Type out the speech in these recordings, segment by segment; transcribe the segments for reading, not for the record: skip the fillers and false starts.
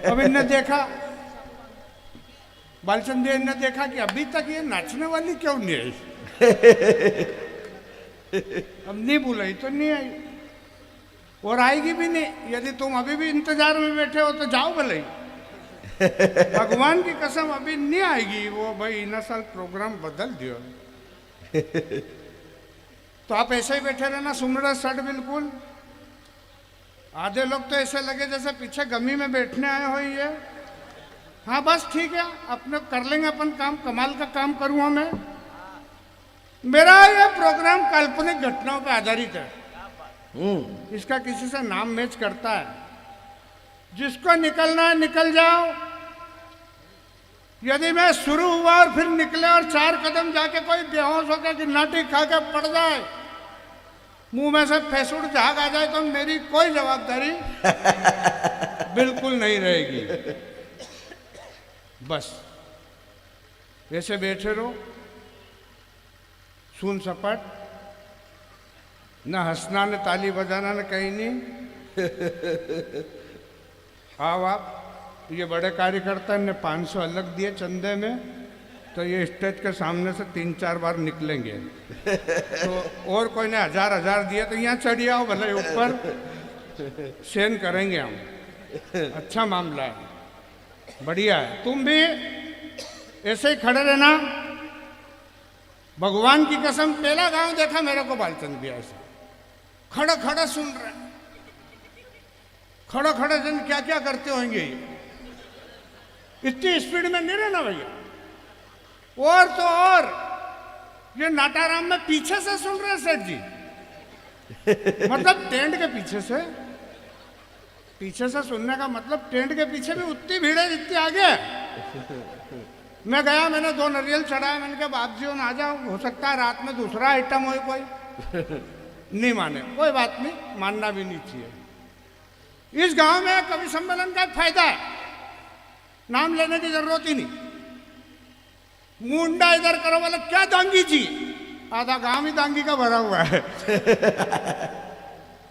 अब इनने देखा, बालचंद जी ने देखा कि अभी तक ये नाचने वाली क्यों नहीं आई। अब नहीं बुलाई तो नहीं आई और आएगी भी नहीं। यदि तुम अभी भी इंतजार में बैठे हो तो जाओ भले ही। भगवान की कसम अभी नहीं आएगी वो। भाई इन साल प्रोग्राम बदल दियो। तो आप ऐसे ही बैठे रहना, सुमरा सट बिल्कुल। आधे लोग तो ऐसे लगे जैसे पीछे गमी में बैठने आए हो ये। हाँ बस ठीक है, अपने कर लेंगे अपन काम। कमाल का काम करूँगा मैं। मेरा ये प्रोग्राम काल्पनिक घटनाओं पर आधारित है। इसका किसी से नाम मैच करता है। जिसको निकलना है निकल जाओ। यदि मैं शुरू हुआ और फिर निकले और 4 कदम जाके कोई बेहोश होकर गिन्नाटी खा के पड़ जाए, मुंह में से फेसुड़ झाग आ जाए, तो मेरी कोई जवाबदारी बिल्कुल नहीं रहेगी। बस ऐसे बैठे रहो, सुन सपाट, न हंसना न ताली बजाना न कहीं नहीं। आओ आप, ये बड़े कार्यकर्ता ने 500 अलग दिए चंदे में, तो ये स्टेज के सामने से 3-4 बार निकलेंगे। तो और कोई ने 1000 दिए तो यहाँ चढ़ी आओ भले ऊपर, सेन करेंगे हम। अच्छा मामला है, बढ़िया है। तुम भी ऐसे ही खड़े रहना। भगवान की कसम, पहला गांव देखा मेरे को बालचंद भी ऐसा खड़ा खड़ा सुन रहे। खड़ा खड़ा जन क्या क्या करते होंगे। इतनी स्पीड में नहीं रहना भैया। और तो और ये नाटाराम में पीछे से सुन रहे सेठ जी। मतलब टेंट के पीछे से। पीछे से सुनने का मतलब टेंट के पीछे भी उतनी भीड़ है जितनी आगे। मैं गया, मैंने 2 नारियल चढ़ाया। मैंने कहा बाप जी आ जाओ, हो सकता है रात में दूसरा आइटम हो कोई। नहीं माने, कोई बात नहीं, मानना भी नहीं चाहिए। इस गांव में कवि सम्मेलन का एक फायदा है, नाम लेने की जरूरत ही नहीं। मुंडा इधर करो वाला क्या दांगी जी, आधा गांव ही दांगी का भरा हुआ है।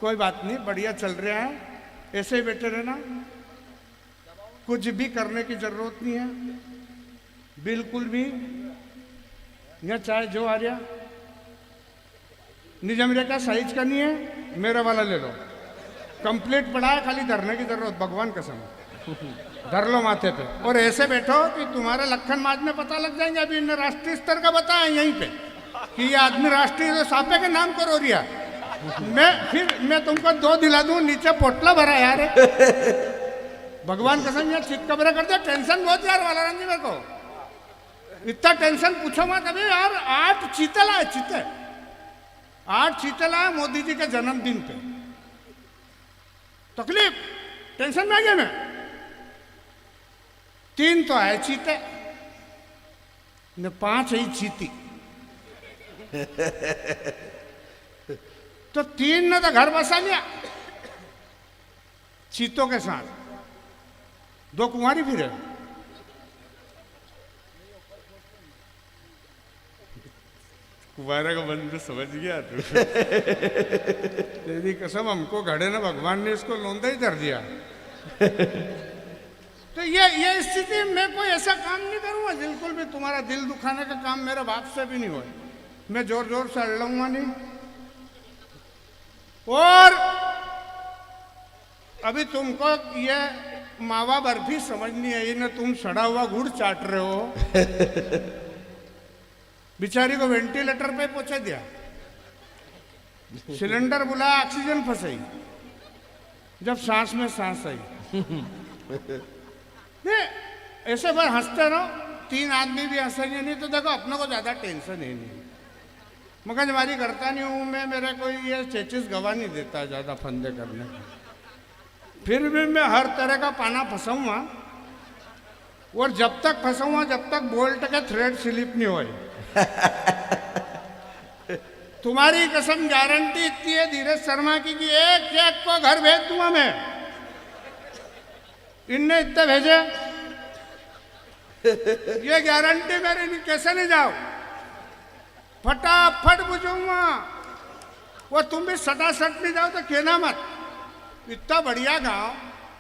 कोई बात नहीं, बढ़िया चल रहा है। ऐसे ही बैठे रहना, कुछ भी करने की जरूरत नहीं है बिल्कुल भी। यहाँ चाहे जो आ रहा निजमरे का साइज का नहीं है, मेरा वाला ले लो, कंप्लीट पड़ा है, खाली धरने की जरूरत। भगवान कसम धर लो माथे पे और ऐसे बैठो कि तुम्हारे लखन माज में पता लग जाएंगे। अभी इन्हें राष्ट्रीय स्तर का बताया यहीं पे कि ये आदमी राष्ट्रीय तो सापे के नाम करो रिया। मैं तुमको 2 दिला दूं, नीचे पोटला भरा यार। भगवान कसम यार चित कब्र कर दे। टेंशन बहुत यार वाला जी मेरे को, इतना टेंशन पूछो मत। अभी यार 8 चीतल आए, चीते 8 चीतल आए मोदी जी के जन्मदिन पे। तकलीफ टेंशन में आ गया मैं। 3 तो आए चीते ने 5 ही चीती। तो 3 ने तो घर बसा लिया चीतों के साथ। 2 कुंवारी फिर है। कुंवारा का बंद समझ गया तू। तेरी कसम हमको घड़े ना भगवान ने इसको लोंदा ही कर दिया। तो ये स्थिति में कोई ऐसा काम नहीं करूंगा बिल्कुल भी। तुम्हारा दिल दुखाने का काम मेरे बाप से भी नहीं हुआ। मैं जोर जोर से अड़ूंगा नहीं। और अभी तुमको ये मावा बर्फी समझनी है, ये ना तुम सड़ा हुआ गुड़ चाट रहे हो। बिचारी को वेंटिलेटर पे पहुंचा दिया, सिलेंडर बुलाया, ऑक्सीजन फंसाई, जब सांस में सांस आई। ऐसे बार हंसते रहो, 3 आदमी भी हंसेंगे नहीं तो देखो अपने को ज्यादा टेंशन है नहीं। मगजमारी करता नहीं हूं मैं, मेरा कोई ये चेचिस गवा नहीं देता ज्यादा फंदे करने का। फिर भी मैं हर तरह का पाना फंसाऊंगा और जब तक फंसाऊंगा जब तक बोल्ट का थ्रेड स्लिप नहीं होए। तुम्हारी कसम गारंटी इतनी है धीरज शर्मा की कि एक एक को घर भेज दूंगा मैं। इनने इतने भेजे, ये गारंटी मेरी नहीं। कैसे नहीं जाओ, फटाफट बुझूंगा। वो तुम भी सटासट नहीं जाओ तो कहना मत। इतना बढ़िया गांव,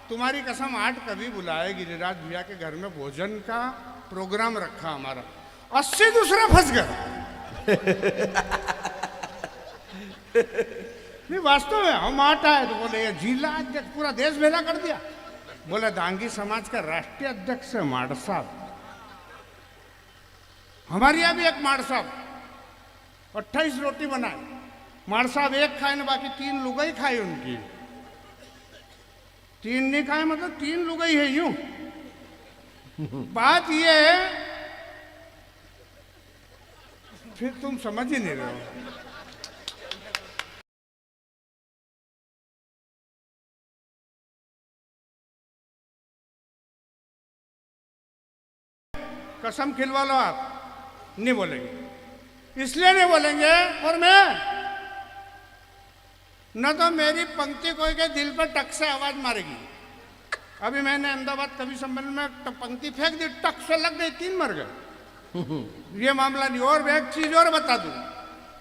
तुम्हारी कसम 8 कभी बुलाए गिरिराज भैया के घर में भोजन का प्रोग्राम रखा हमारा, 80 दूसरा फंस गया। नहीं वास्तव में हम 8 आए तो बोले ये जिला अध्यक्ष पूरा देश भेला कर दिया। बोले दांगी समाज का राष्ट्रीय अध्यक्ष है माड़ साहब। हमारे यहाँ भी एक माड़ साहब 28 रोटी बनाए, माड़ साहब एक खाए ना, बाकी 3 लुगाई खाई उनकी। 3 नहीं खाए मतलब 3 लुगाई है यूं। बात ये है, फिर तुम समझ ही नहीं रहे हो। कसम खिलवा लो आप, नहीं बोलेंगे, इसलिए नहीं बोलेंगे। और मैं न तो मेरी पंक्ति कोई के दिल पर टक से आवाज मारेगी। अभी मैंने अहमदाबाद कवि सम्मेलन में पंक्ति फेंक दी, टक से लग गई, 3 मर गए। ये मामला नहीं। और मैं एक चीज और बता दूं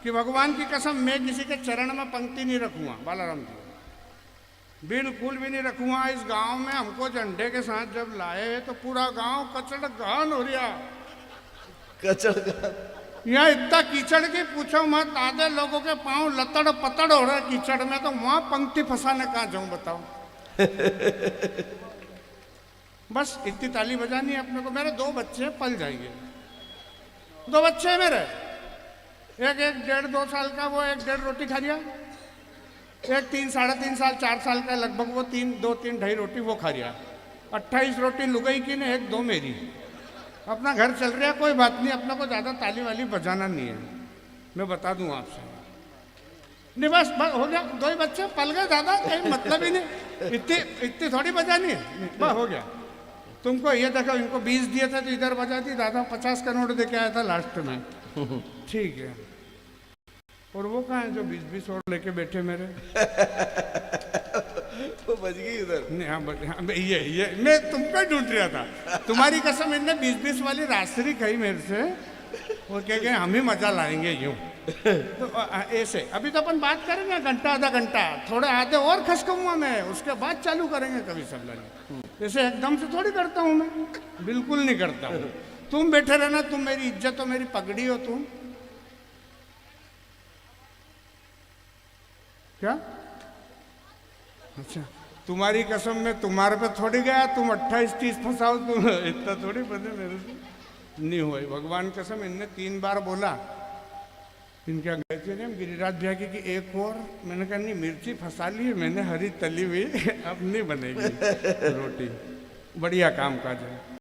कि भगवान की कसम मैं किसी के चरण में पंक्ति नहीं रखूंगा, बालाराम जी बिल्कुल भी नहीं रखूंगा। इस गांव में हमको झंडे के साथ जब लाए तो पूरा गांव कचड़ गान हो रहा, कचड़। यहाँ इतना कीचड़ की पूछो मत, आधे लोगों के पांव लतड़ पतड़ हो रहा कीचड़ में, तो वहां पंक्ति फंसाने कहाँ जाऊं बताओ। बस इतनी ताली बजानी है अपने को। मेरे 2 बच्चे पल जाएंगे, 2 बच्चे हैं मेरे, एक 1.5-2 साल का, वो 1-1.5 रोटी खा लिया। एक 3, 3.5 साल 4 साल का लगभग, वो 2-3 ढाई रोटी वो खा लिया। 28 रोटी लुगाई की ने, 1-2 मेरी। अपना घर चल रहा है, कोई बात नहीं, अपने को ज़्यादा ताली वाली बजाना नहीं है, मैं बता दूं आपसे। नहीं बस हो गया, 2 ही बच्चे पल गए, ज़्यादा कहीं मतलब ही नहीं, इतनी थोड़ी बजानी है, बस हो गया। तुमको ये देखो, इनको 20 दिए थे तो इधर बजा दी, दादा 50 का नोट दे के आया था लास्ट में। ठीक है, और वो कहाँ है जो 20-20 और लेके बैठे मेरे? वो बच गई उधर। नहीं हाँ, ये मैं तुमको ढूंढ रहा था। तुम्हारी कसम, इनने 20-20 वाली रासरी खाई मेरे से, वो कह गए हम ही मजा लाएंगे यूं। तो ऐसे अभी तो अपन बात करेंगे घंटा आधा घंटा, थोड़े आधे और खसकूंगा मैं, उसके बाद चालू करेंगे कवि सम्मेलन। ऐसे एकदम से थोड़ी करता हूँ मैं, बिल्कुल नहीं करता हूँ। तुम बैठे रहना, तुम मेरी इज्जत हो, मेरी पगड़ी हो तुम। क्या? अच्छा, तुम्हारी कसम में तुम्हारे पे थोड़ी गया, तुम 28-30 फंसाओ, तुम इतना थोड़ी बने मेरे से नहीं हुआ। भगवान कसम, इनने 3 बार बोला, इनके गए थे हम गिरिराज भैया की एक और, मैंने कहा नहीं, मिर्ची फंसा ली है मैंने, हरी तली हुई, अब नहीं बनेगी रोटी। बढ़िया काम काज है।